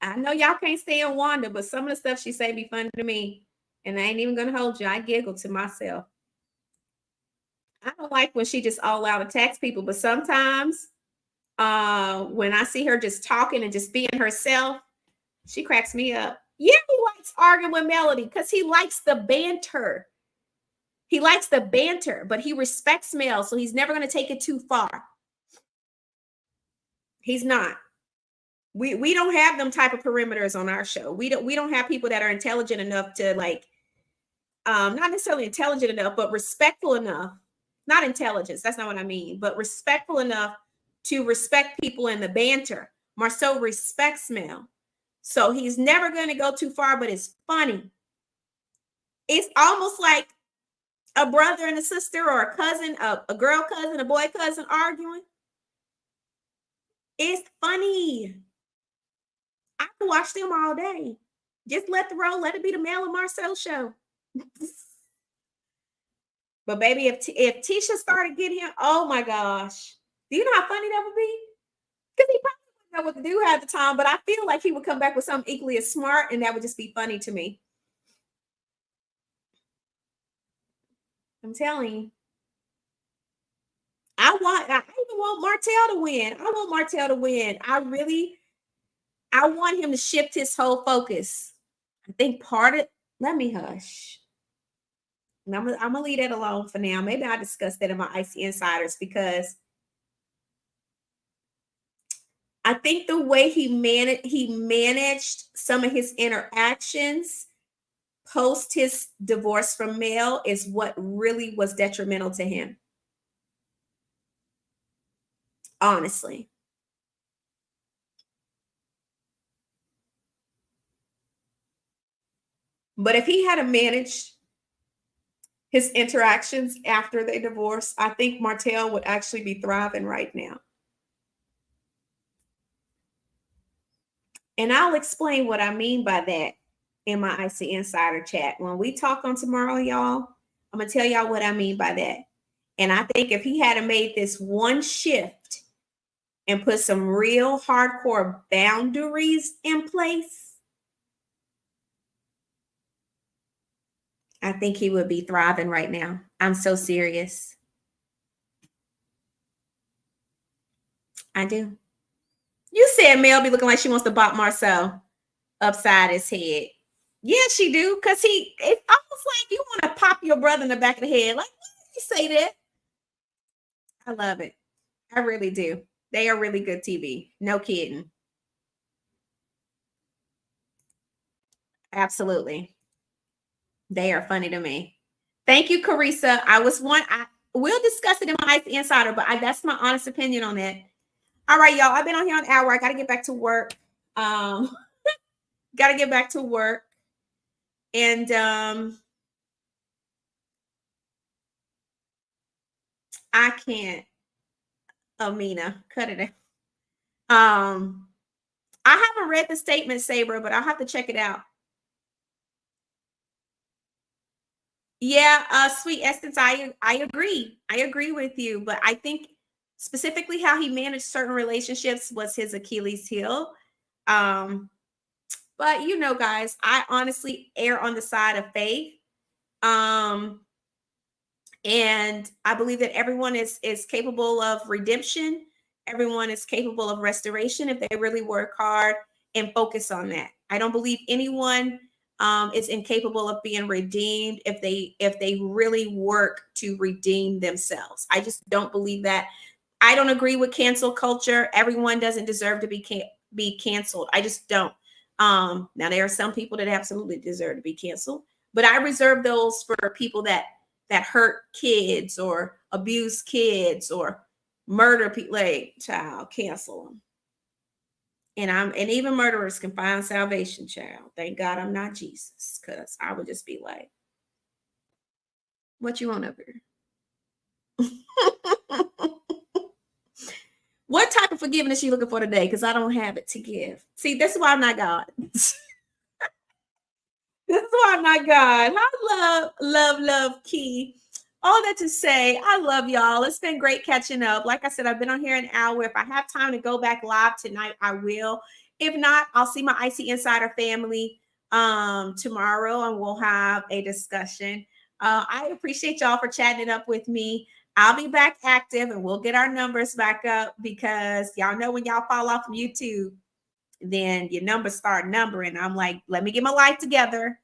S1: I know y'all can't stand Wanda, but some of the stuff she say be funny to me. And I ain't even going to hold you. I giggle to myself. I don't like when she just all out attacks people, but sometimes when I see her just talking and just being herself, she cracks me up. Yeah, he likes arguing with Melody because he likes the banter. He likes the banter, but he respects Mel, so he's never going to take it too far. He's not. We don't have them type of perimeters on our show. We don't have people that are intelligent enough to not necessarily intelligent enough, but respectful enough. Not intelligence, that's not what I mean, but respectful enough to respect people in the banter. Marceau respects Mel. So he's never going to go too far, but it's funny. It's almost like a brother and a sister or a cousin, a girl cousin, a boy cousin arguing. It's funny. I can watch them all day. Just let it be the Mel and Marcel show. But baby, if Tisha started getting him, oh my gosh. Do you know how funny that would be? Because he probably wouldn't know what to do half the time, but I feel like he would come back with something equally as smart, and that would just be funny to me. I'm telling you. I even want Martell to win. I want Martell to win. I want him to shift his whole focus. I think let me hush. And I'm gonna leave that alone for now. Maybe I'll discuss that in my Icy Insiders, because I think the way he managed some of his interactions post his divorce from Mel is what really was detrimental to him. Honestly. But if he had managed his interactions after they divorced, I think Martell would actually be thriving right now. And I'll explain what I mean by that in my Icy Insider chat. When we talk on tomorrow, y'all, I'm going to tell y'all what I mean by that. And I think if he had made this one shift and put some real hardcore boundaries in place, I think he would be thriving right now. I'm so serious. I do. You said Mel be looking like she wants to bop Marcel upside his head. Yeah, she do. Because it's almost like you want to pop your brother in the back of the head. Like, why did you say that? I love it. I really do. They are really good TV. No kidding. Absolutely. They are funny to me. Thank you, Carissa. We'll discuss it in my Icy Insider, but that's my honest opinion on that. All right, y'all. I've been on here an hour. I got to get back to work. Got to get back to work. And I can't. Amina, cut it out. I haven't read the statement, Saber, but I'll have to check it out. Yeah, Sweet Essence, I agree. I agree with you, but I think specifically how he managed certain relationships was his Achilles heel. But you know, guys, I honestly err on the side of faith. And I believe that everyone is capable of redemption. Everyone is capable of restoration if they really work hard and focus on that. I don't believe anyone is incapable of being redeemed if they really work to redeem themselves. I just don't believe that. I don't agree with cancel culture. Everyone doesn't deserve to be canceled. I just don't. Now there are some people that absolutely deserve to be canceled, but I reserve those for people that hurt kids or abuse kids or murder people. Like, child, cancel them. And even murderers can find salvation, child. Thank God I'm not Jesus, because I would just be like, what you want over here? What type of forgiveness you looking for today? Because I don't have it to give. See, this is why I'm not God. This is why I'm not God. I love Key. All that to say, I love y'all. It's been great catching up. Like I said, I've been on here an hour. If I have time to go back live tonight, I will. If not, I'll see my Icy Insider family tomorrow, and we'll have a discussion. I appreciate y'all for chatting it up with me. I'll be back active, and we'll get our numbers back up, because y'all know when y'all fall off from YouTube, then your numbers start numbering. I'm like, let me get my life together.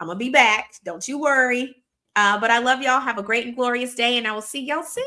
S1: I'm going to be back. Don't you worry. But I love y'all. Have a great and glorious day, and I will see y'all soon.